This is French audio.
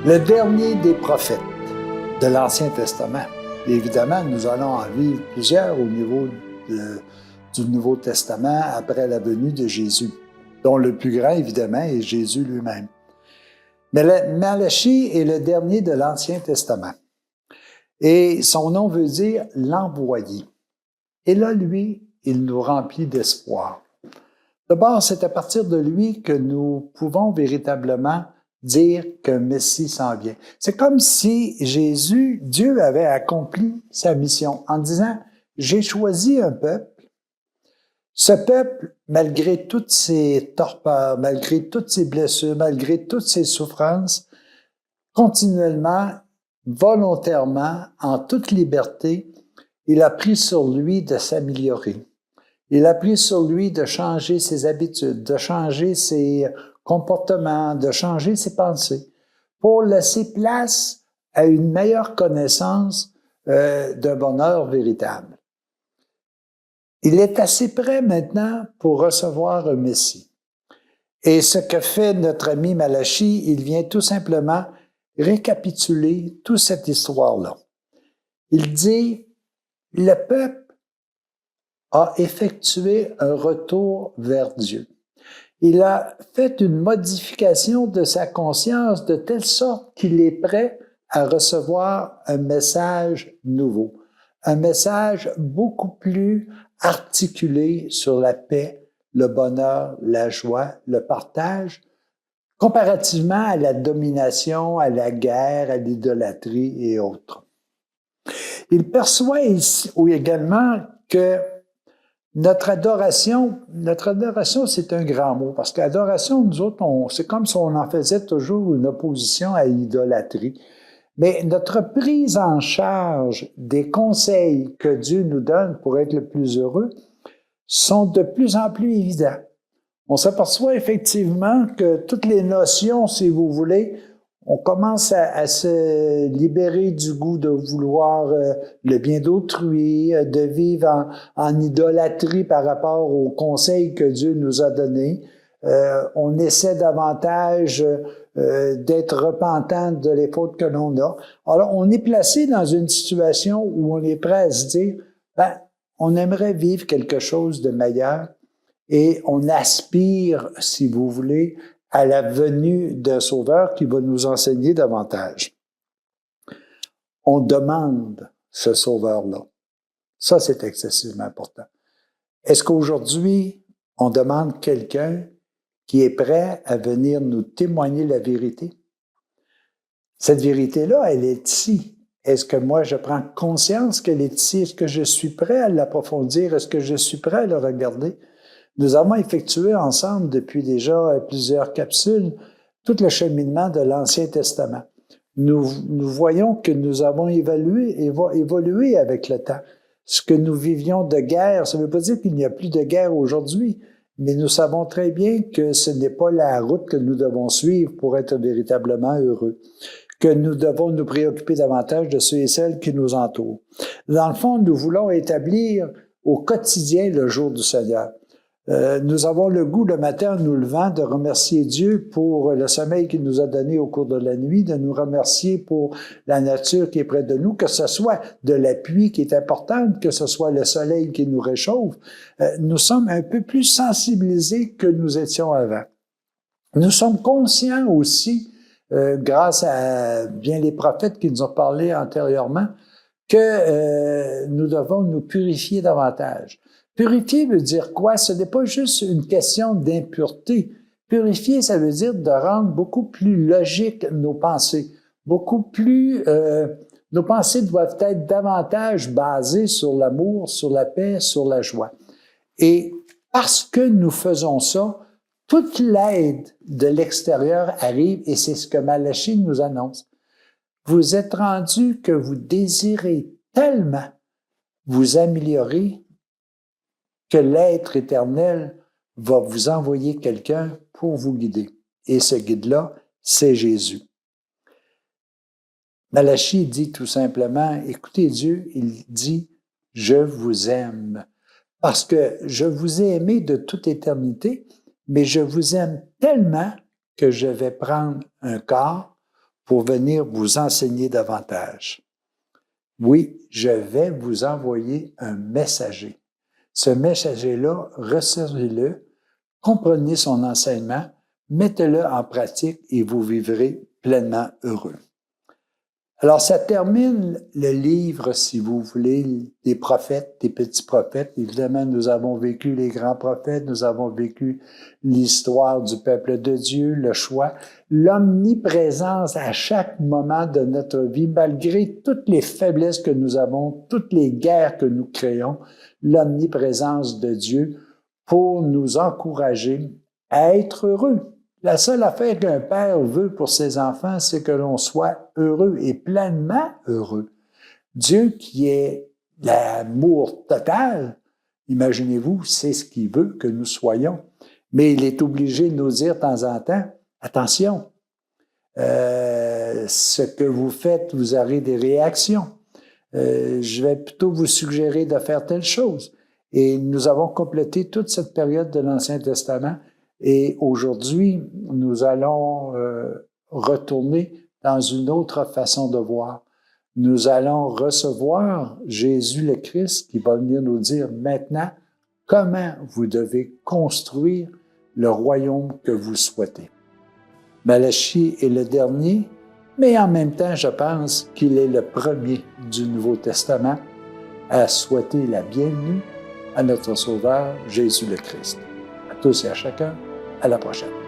Le dernier des prophètes de l'Ancien Testament. Et évidemment, nous allons en vivre plusieurs au niveau du Nouveau Testament après la venue de Jésus, dont le plus grand, évidemment, est Jésus lui-même. Mais Malachie est le dernier de l'Ancien Testament. Et son nom veut dire « l'envoyé ». Et là, lui, il nous remplit d'espoir. D'abord, c'est à partir de lui que nous pouvons véritablement dire qu'un Messie s'en vient. C'est comme si Dieu avait accompli sa mission en disant « J'ai choisi un peuple. Ce peuple, malgré toutes ses torpeurs, malgré toutes ses blessures, malgré toutes ses souffrances, continuellement, volontairement, en toute liberté, il a pris sur lui de s'améliorer. Il a pris sur lui de changer ses habitudes, de changer ses comportements, de changer ses pensées, pour laisser place à une meilleure connaissance d'un bonheur véritable. Il est assez prêt maintenant pour recevoir un Messie. Et ce que fait notre ami Malachie, il vient tout simplement récapituler toute cette histoire-là. Il dit, le peuple a effectué un retour vers Dieu. Il a fait une modification de sa conscience de telle sorte qu'il est prêt à recevoir un message nouveau, un message beaucoup plus articulé sur la paix, le bonheur, la joie, le partage, comparativement à la domination, à la guerre, à l'idolâtrie et autres. Il perçoit ici également que notre adoration, c'est un grand mot, parce qu'adoration, nous autres, c'est comme si on en faisait toujours une opposition à l'idolâtrie. Mais notre prise en charge des conseils que Dieu nous donne pour être le plus heureux sont de plus en plus évidents. On s'aperçoit effectivement que toutes les notions, si vous voulez, on commence à se libérer du goût de vouloir le bien d'autrui, de vivre en idolâtrie par rapport aux conseils que Dieu nous a donnés. On essaie davantage d'être repentant de les fautes que l'on a. Alors, on est placé dans une situation où on est prêt à se dire, on aimerait vivre quelque chose de meilleur et on aspire, si vous voulez, à la venue d'un Sauveur qui va nous enseigner davantage. On demande ce Sauveur-là. Ça, c'est excessivement important. Est-ce qu'aujourd'hui, on demande quelqu'un qui est prêt à venir nous témoigner la vérité? Cette vérité-là, elle est ici. Est-ce que moi, je prends conscience qu'elle est ici? Est-ce que je suis prêt à l'approfondir? Est-ce que je suis prêt à le regarder? Nous avons effectué ensemble, depuis déjà plusieurs capsules, tout le cheminement de l'Ancien Testament. Nous voyons que nous avons évolué avec le temps. Ce que nous vivions de guerre, ça ne veut pas dire qu'il n'y a plus de guerre aujourd'hui, mais nous savons très bien que ce n'est pas la route que nous devons suivre pour être véritablement heureux, que nous devons nous préoccuper davantage de ceux et celles qui nous entourent. Dans le fond, nous voulons établir au quotidien le jour du Seigneur. Nous avons le goût le matin en nous levant de remercier Dieu pour le sommeil qu'il nous a donné au cours de la nuit, de nous remercier pour la nature qui est près de nous, que ce soit de la pluie qui est importante, que ce soit le soleil qui nous réchauffe. Nous sommes un peu plus sensibilisés que nous étions avant. Nous sommes conscients aussi, grâce à bien les prophètes qui nous ont parlé antérieurement, que nous devons nous purifier davantage. Purifier veut dire quoi? Ce n'est pas juste une question d'impureté. Purifier, ça veut dire de rendre beaucoup plus logiques nos pensées. Nos pensées doivent être davantage basées sur l'amour, sur la paix, sur la joie. Et parce que nous faisons ça, toute l'aide de l'extérieur arrive et c'est ce que Malachie nous annonce. Vous êtes rendu que vous désirez tellement vous améliorer que l'être éternel va vous envoyer quelqu'un pour vous guider. Et ce guide-là, c'est Jésus. Malachie dit tout simplement, écoutez Dieu, il dit, je vous aime. Parce que je vous ai aimé de toute éternité, mais je vous aime tellement que je vais prendre un corps pour venir vous enseigner davantage. Oui, je vais vous envoyer un messager. Ce messager-là, recevez-le, comprenez son enseignement, mettez-le en pratique et vous vivrez pleinement heureux. Alors, ça termine le livre, si vous voulez, des prophètes, des petits prophètes. Évidemment, nous avons vécu les grands prophètes, nous avons vécu l'histoire du peuple de Dieu, le choix, l'omniprésence à chaque moment de notre vie, malgré toutes les faiblesses que nous avons, toutes les guerres que nous créons, l'omniprésence de Dieu pour nous encourager à être heureux. La seule affaire qu'un père veut pour ses enfants, c'est que l'on soit heureux et pleinement heureux. Dieu qui est l'amour total, imaginez-vous, c'est ce qu'il veut que nous soyons. Mais il est obligé de nous dire de temps en temps, attention, ce que vous faites, vous aurez des réactions. Je vais plutôt vous suggérer de faire telle chose. Et nous avons complété toute cette période de l'Ancien Testament. Et aujourd'hui, nous allons retourner dans une autre façon de voir. Nous allons recevoir Jésus le Christ qui va venir nous dire maintenant comment vous devez construire le royaume que vous souhaitez. Malachie est le dernier, mais en même temps, je pense qu'il est le premier du Nouveau Testament à souhaiter la bienvenue à notre Sauveur Jésus le Christ. À tous et à chacun, à la prochaine.